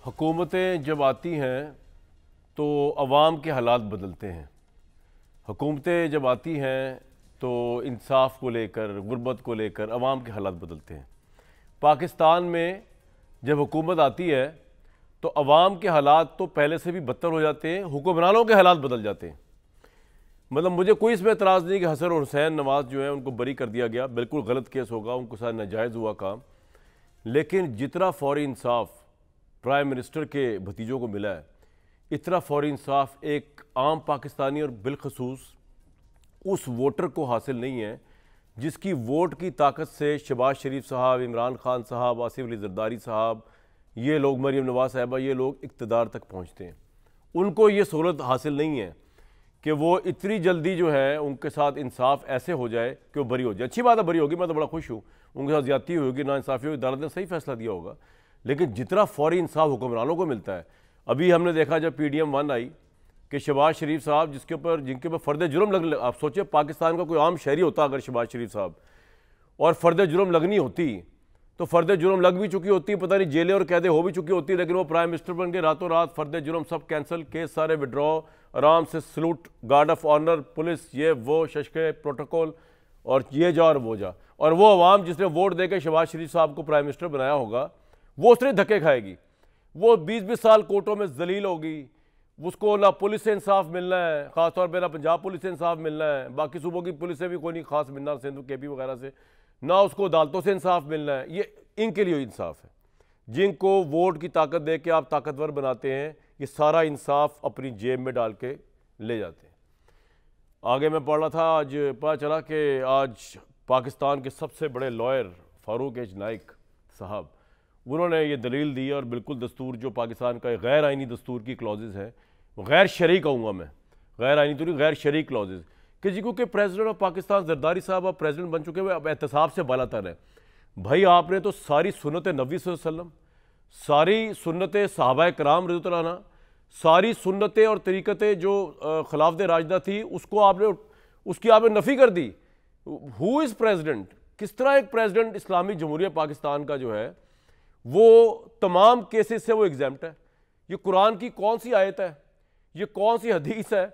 हुकूमतें जब आती हैं तो अवाम के हालात बदलते हैं। हुकूमतें जब आती हैं तो इंसाफ को लेकर, गुर्बत को लेकर अवाम के हालात बदलते हैं। पाकिस्तान में जब हुकूमत आती है तो अवाम के हालात तो पहले से भी बदतर हो जाते हैं, हुक्मरानों के हालात बदल जाते हैं। मतलब मुझे कोई इसमें एतराज़ नहीं कि हसन और हुसैन नवाज़ जो है उनको बरी कर दिया गया, बिल्कुल गलत केस होगा, उनको साथ नाजायज़ हुआ काम। लेकिन जितना फौरी इंसाफ प्राइम मिनिस्टर के भतीजों को मिला है, इतना फौरी इंसाफ एक आम पाकिस्तानी और बिलखसूस उस वोटर को हासिल नहीं है जिसकी वोट की ताकत से शहबाज शरीफ साहब, इमरान खान साहब, आसिफ अली जरदारी साहब, ये लोग, मरीम नवाज साहबा, ये लोग इक़्तिदार तक पहुँचते हैं। उनको ये सहूलत हासिल नहीं है कि वो इतनी जल्दी जो है उनके साथ इंसाफ ऐसे हो जाए कि वो बरी हो जाए। अच्छी बात है, बरी होगी, मैं तो बड़ा खुश हूँ। उनके साथ ज़्यादती होगी, नाइंसाफ़ी होगी, अदालत ने सही फैसला दिया होगा। लेकिन जितना फौरी इंसाफ हुक्मरानों को मिलता है, अभी हमने देखा जब PDM 1 आई कि शहबाज शरीफ साहब जिनके ऊपर फ़र्द जुर्म लग, आप सोचिए पाकिस्तान का कोई आम शहरी होता अगर शहबाज शरीफ साहब और फ़र्द जुर्म लगनी होती तो फ़र्द जुर्म लग भी चुकी होती, पता नहीं जेलें और कैदें हो भी चुकी होती, लेकिन वो प्राइम मिनिस्टर बन के रातों रात फ़र्द जुर्म सब कैंसिल, केस सारे विड्रॉ, आराम से salute, guard of honour, police, ये वो शशके प्रोटोकॉल और ये जा और वो जा। और वो अवाम जिसने वोट दे के शहबाज शरीफ साहब को प्राइम मिनिस्टर बनाया होगा वो उसने धक्के खाएगी। वो 20-20 साल कोर्टों में जलील होगी, उसको ना पुलिस से इंसाफ मिलना है, ख़ासतौर पर ना पंजाब पुलिस से इंसाफ मिलना है, बाकी सूबों की पुलिस से भी कोई नहीं खास मिलना, सिंध KP वगैरह से, ना उसको अदालतों से इंसाफ मिलना है। ये इनके लिए इंसाफ है जिनको वोट की ताकत दे के आप ताकतवर बनाते हैं, ये सारा इंसाफ अपनी जेब में डाल के ले जाते हैं। आगे मैं पढ़ रहा था, आज पता चला कि आज पाकिस्तान के सबसे बड़े लॉयर फारूक H नाइक साहब, उन्होंने ये दलील दी और बिल्कुल दस्तूर जो पाकिस्तान का गैर आइनी दस्तूर की क्लॉजेज़ हैं, गैर शरई कहूँगा मैं, गैर आइनी तो नहीं, गैर शरई क्लॉजेज़, कि जी क्योंकि प्रेसिडेंट ऑफ पाकिस्तान जरदारी साहब अब प्रेसिडेंट बन चुके हुए, अब एहतसाब से बालातर है। भाई आपने तो सारी सुन्नत नबी सल्लल्लाहु अलैहि वसल्लम, सारी सुन्नत सहाबाए कराम रज़ियल्लाहु अन्हुम, सारी सुन्नतें और तरीक़तें जो खिलाफत राशिदा थी उसकी आपने नफ़ी कर दी। Who is president? किस तरह एक प्रेसिडेंट इस्लामी जमहूरिया पाकिस्तान का जो है वो तमाम केसेस से वो एग्जाम्प्ट है? ये कुरान की कौन सी आयत है? ये कौन सी हदीस है?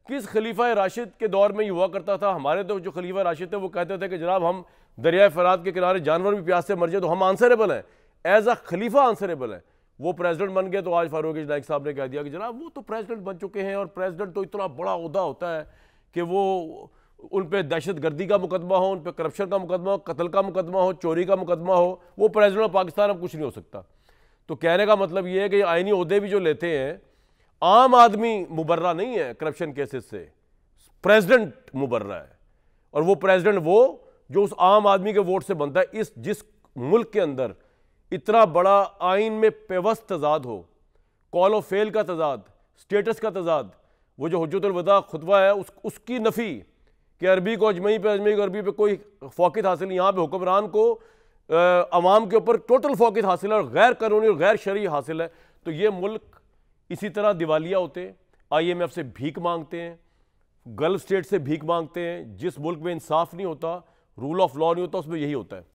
किस खलीफा राशिद के दौर में ये हुआ करता था? हमारे तो जो खलीफा राशिद थे वो कहते थे कि जनाब हम दरिया फरात के किनारे जानवर भी प्यास से मर जाए तो हम आंसरेबल हैं, एज अ खलीफा आंसरेबल है। वो प्रेसिडेंट बन गए तो आज फारूक H नाइक साहब ने कह दिया कि जनाब वो तो प्रेसिडेंट बन चुके हैं, और प्रेसिडेंट तो इतना बड़ा ओहदा होता है कि वो उन पर दहशत गर्दी का मुकदमा हो, उन पर करप्शन का मुकदमा हो, कत्ल का मुकदमा हो, चोरी का मुकदमा हो, वो प्रेसिडेंट ऑफ पाकिस्तान अब कुछ नहीं हो सकता। तो कहने का मतलब ये है कि आइनी ओहदे भी जो लेते हैं, आम आदमी मुबर्रा नहीं है करप्शन केसेस से, प्रेसिडेंट मुबर्रा है। और वो प्रेसिडेंट वो जो उस आम आदमी के वोट से बनता है। जिस मुल्क के अंदर इतना बड़ा आइन में पेवस्त तजाद हो, कॉल ऑफ फेल का तजाद, स्टेटस का तजाद, वो जो हुज्जतुल वदा खुतबा है उसकी नफ़ी कि अरबी को अजमी पे, अजमी को अरबी पे कोई फ़ौक़ियत हासिल नहीं। यहाँ पे हुक्मरान को अवाम के ऊपर टोटल फ़ौक़ियत हासिल है और गैर कानूनी और गैर शरई हासिल है। तो ये मुल्क इसी तरह दिवालिया होते हैं, IMF से भीख मांगते हैं, गल्फ स्टेट से भीख मांगते हैं। जिस मुल्क में इंसाफ नहीं होता, रूल ऑफ लॉ नहीं होता, उसमें यही होता है।